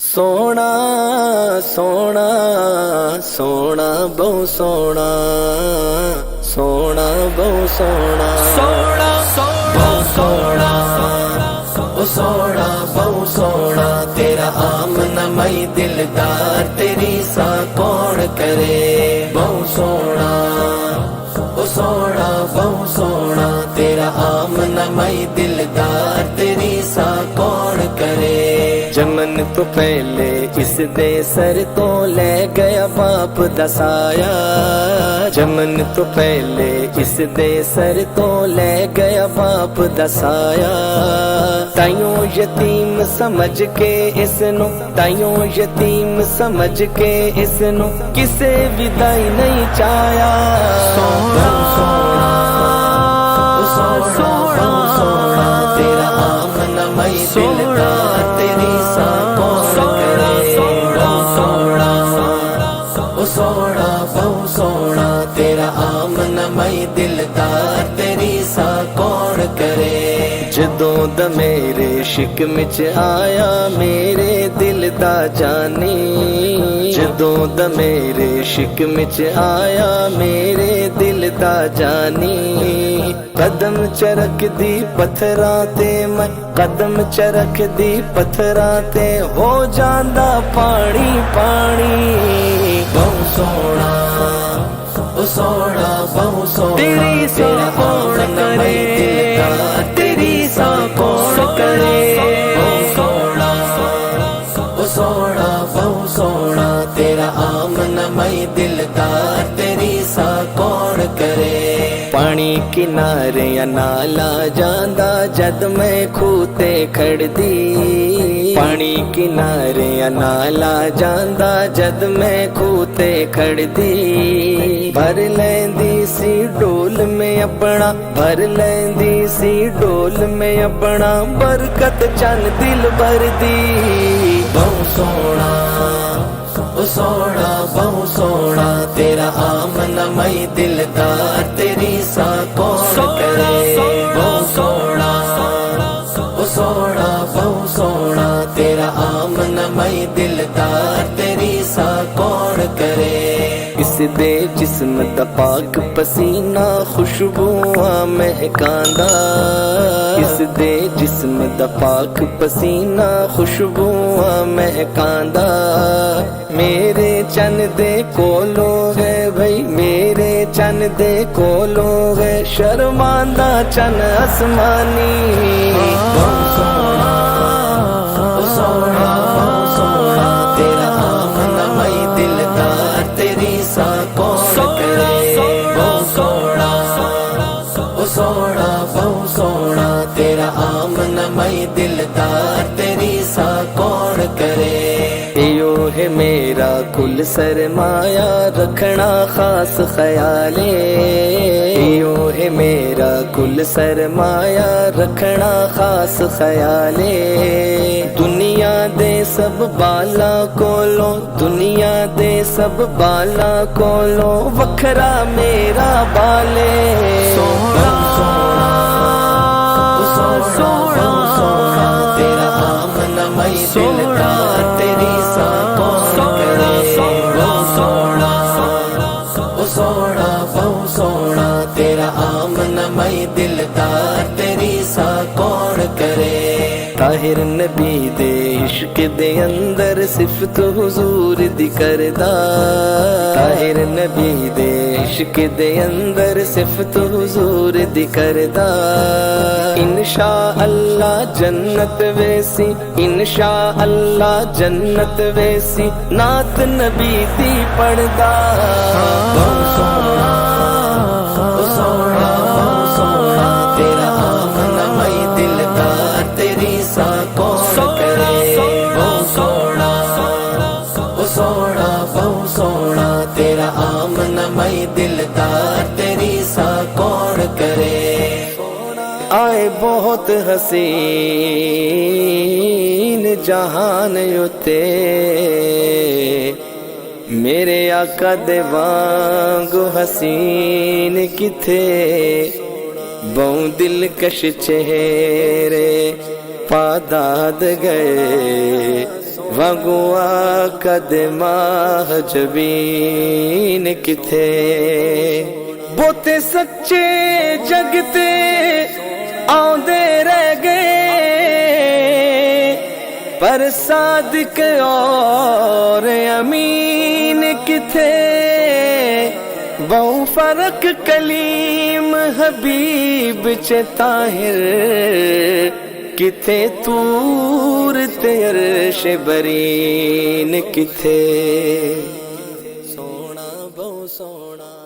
سونا سونا سونا بہو سونا سونا بہو سونا سونا بہو سونا او سونا بہو سونا تیرا آمنا مئی دلدار تیری سا کون کرے بہو سونا او سونا بہو سونا تیرا آمنا مئی دلدار تیری سا کون کرے جمن تو پہلے اس دے سر تو لے گیا باپ دسایا جمن تو پہلے اس دے سر تو لے گیا باپ دسایا تائیوں یتیم سمجھ کے اس نو تائیوں یتیم سمجھ کے اس نو کسے ودائی نہیں چایا سونا سونا تیرا آمنا مئی دلدار تیری سا کون کرے سونا او سونا بہو سونا تیرا آمنا مئی دلدار تیری سا کون کرے جدوں دا میرے شکم چ آیا میرے دل دا جانی جدوں دا میرے شکم چ آیا میرے دل دا جانی قدم چرک دی پتھراں تے میں قدم چرک دی پتھراں تے ہو جاندا پانی پانی بہو سونا او سونا بہو سونا تیری سا کون کرے تیری سا کون کرے سونا او سونا بہو سونا تیرا آمنا مئی دلدار تیری سا کون کرے پانی کنارے یا نالا جاندا جد میں کھوتے کھڑ دی پانی کنارے یا نالا جاندا جد میں کھوتے کھڑ دی بھر لیندی سی ڈول میں اپنا بھر لیندی سی ڈول میں اپنا برکت چن دل بھر دی بہو سونا او سونا بہو سونا تیرا آمنا مئی دلدار تیری سا کون کرے بہو سونا او سونا بہو سونا تیرا آمنا مئی دلدار تیری سا کون کرے اس دے جسم دا پاک پسینہ خوشبواں مہکاندا اس دے جسم دا پاک پسینہ خوشبواں مہکاندا میرے چن دے کولو ہے بھئی میرے چن دے کولو ہے شرماندہ چن آسمانی بہو سونا او سونا بہو سونا تیرا آمنا مئی دلدار تیری سا کون کرے بہو سونا او سونا بہو سونا تیرا آمنا مئی دلدار تیری سا کون کرے ایو ہے میرا کل سرمایہ رکھنا خاص خیالے ایو ہے میرا کل سرمایہ رکھنا خاص خیالے دنیا دے سب بالا کولو دنیا دے سب بالا کولو وکھرا میرا بالے سونا سونا تیرا آمنا مئی دلدار تیری سا کون کرے بہو سونا او سونا بہو سونا تیرا آمنا مئی دلدار تیری سا کون کرے طاہر نبی دے عشق دے اندر صفت حضور دی کردا طاہر نبی دے عشق دے اندر صفت حضور دی کردا انشاءاللہ جنت ویسی انشاءاللہ جنت ویسی نعت نبی دی پڑھدا بہو سونا او سونا بہو سونا تیرا آمنا مئی دلدار تیری سا کون کرے بہو سونا او سونا بہو سونا تیرا آمنا مئی دلدار تیری سا کون کرے آئے بہت حسین جہان یوتے میرے آقا دے وانگو حسین کتھے بہوں دلکش چہرے پاداد گئے وگوا قدمہ جبین کتھے بوتے سچے جگتے آندے رہ گئے پر صادق اور امین کتھے وہ فرق کلیم حبیب چ طاہر کتھے تور تے عرش برین کتھے سونا بہو سونا